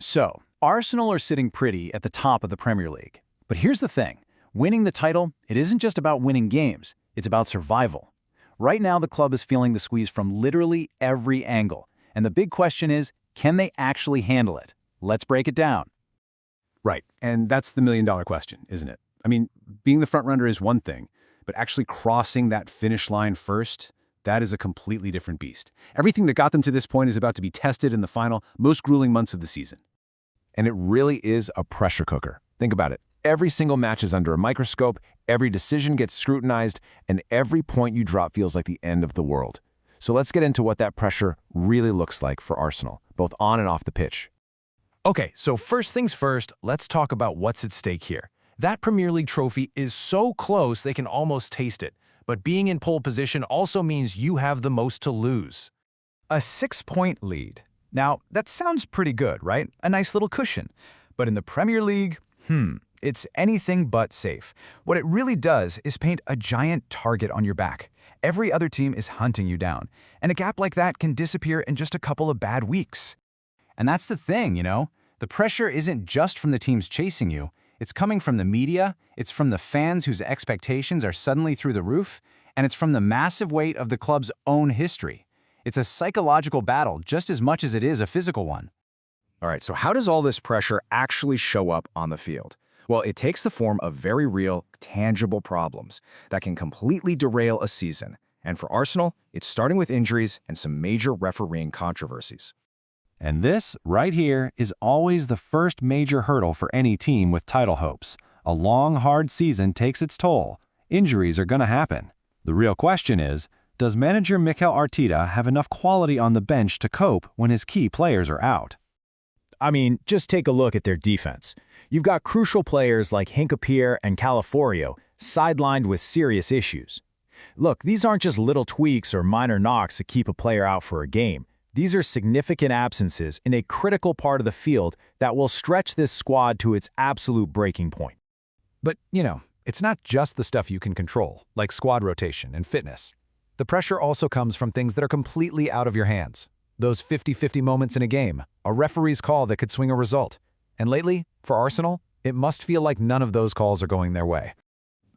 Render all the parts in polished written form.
So, Arsenal are sitting pretty at the top of the Premier League. But here's the thing. Winning the title, it isn't just about winning games. It's about survival. Right now, the club is feeling the squeeze from literally every angle. And the big question is, can they actually handle it? Let's break it down. Right, and that's the million-dollar question, isn't it? I mean, being the front-runner is one thing, but actually crossing that finish line first, that is a completely different beast. Everything that got them to this point is about to be tested in the final, most grueling months of the season. And it really is a pressure cooker. Think about it. Every single match is under a microscope, every decision gets scrutinized, and every point you drop feels like the end of the world. So let's get into what that pressure really looks like for Arsenal, both on and off the pitch. Okay, so first things first, let's talk about what's at stake here. That Premier League trophy is so close they can almost taste it, but being in pole position also means you have the most to lose. A 6-point lead. Now, that sounds pretty good, right? A nice little cushion. But in the Premier League, it's anything but safe. What it really does is paint a giant target on your back. Every other team is hunting you down, and a gap like that can disappear in just a couple of bad weeks. And that's the thing, The pressure isn't just from the teams chasing you. It's coming from the media, it's from the fans whose expectations are suddenly through the roof, and it's from the massive weight of the club's own history. It's a psychological battle just as much as it is a physical one. All right, so how does all this pressure actually show up on the field? Well, it takes the form of very real, tangible problems that can completely derail a season. And for Arsenal, it's starting with injuries and some major refereeing controversies. And this, right here, is always the first major hurdle for any team with title hopes. A long, hard season takes its toll. Injuries are going to happen. The real question is, does manager Mikel Arteta have enough quality on the bench to cope when his key players are out? I mean, just take a look at their defense. You've got crucial players like Hincapié and Calafiori sidelined with serious issues. Look, these aren't just little tweaks or minor knocks that keep a player out for a game. These are significant absences in a critical part of the field that will stretch this squad to its absolute breaking point. But, it's not just the stuff you can control, like squad rotation and fitness. The pressure also comes from things that are completely out of your hands. Those 50-50 moments in a game, a referee's call that could swing a result. And lately, for Arsenal, it must feel like none of those calls are going their way.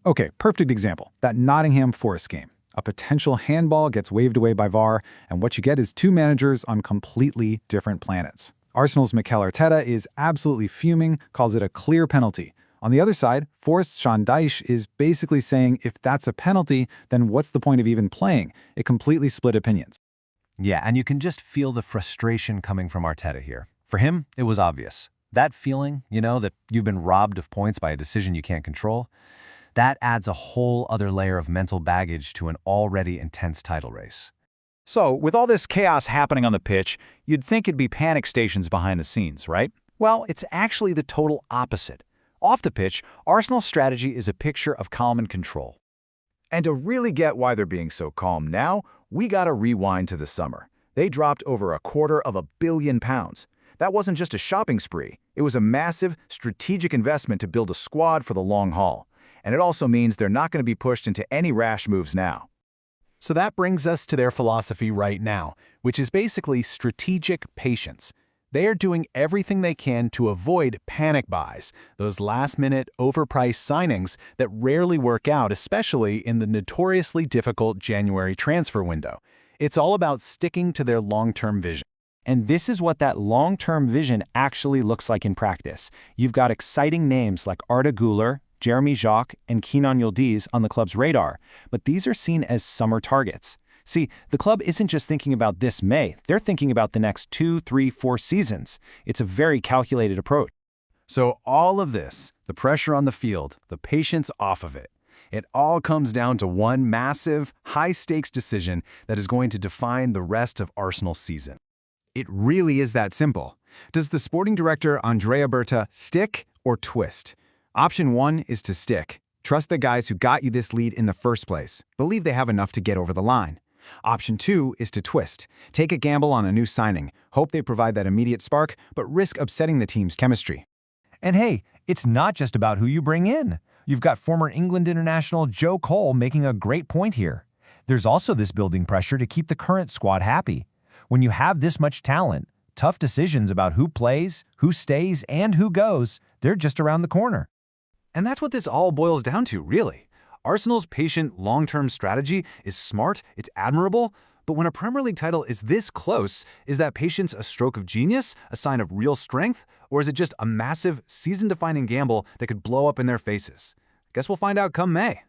Okay, perfect example. That Nottingham Forest game. A potential handball gets waved away by VAR, and what you get is two managers on completely different planets. Arsenal's Mikel Arteta is absolutely fuming, calls it a clear penalty. On the other side, Forest's Sean Dyche is basically saying if that's a penalty, then what's the point of even playing? It completely split opinions. Yeah, and you can just feel the frustration coming from Arteta here. For him, it was obvious. That feeling, that you've been robbed of points by a decision you can't control, that adds a whole other layer of mental baggage to an already intense title race. So, with all this chaos happening on the pitch, you'd think it'd be panic stations behind the scenes, right? Well, it's actually the total opposite. Off the pitch, Arsenal's strategy is a picture of calm and control. And to really get why they're being so calm now, we gotta rewind to the summer. They dropped over £250 million. That wasn't just a shopping spree. It was a massive, strategic investment to build a squad for the long haul. And it also means they're not going to be pushed into any rash moves now. So that brings us to their philosophy right now, which is basically strategic patience. They are doing everything they can to avoid panic buys, those last-minute, overpriced signings that rarely work out, especially in the notoriously difficult January transfer window. It's all about sticking to their long-term vision. And this is what that long-term vision actually looks like in practice. You've got exciting names like Arda Güler, Jeremy Jacques, and Kenan Yildiz on the club's radar, but these are seen as summer targets. See, the club isn't just thinking about this May, they're thinking about the next 2, 3, 4 seasons. It's a very calculated approach. So all of this, the pressure on the field, the patience off of it, it all comes down to one massive, high-stakes decision that is going to define the rest of Arsenal's season. It really is that simple. Does the sporting director Andrea Berta stick or twist? Option 1 is to stick. Trust the guys who got you this lead in the first place. Believe they have enough to get over the line. Option 2 is to twist. Take a gamble on a new signing. Hope they provide that immediate spark, but risk upsetting the team's chemistry. And hey, it's not just about who you bring in. You've got former England international Joe Cole making a great point here. There's also this building pressure to keep the current squad happy. When you have this much talent, tough decisions about who plays, who stays, and who goes, they're just around the corner. And that's what this all boils down to, really. Arsenal's patient, long-term strategy is smart, it's admirable, but when a Premier League title is this close, is that patience a stroke of genius, a sign of real strength, or is it just a massive, season-defining gamble that could blow up in their faces? Guess we'll find out come May.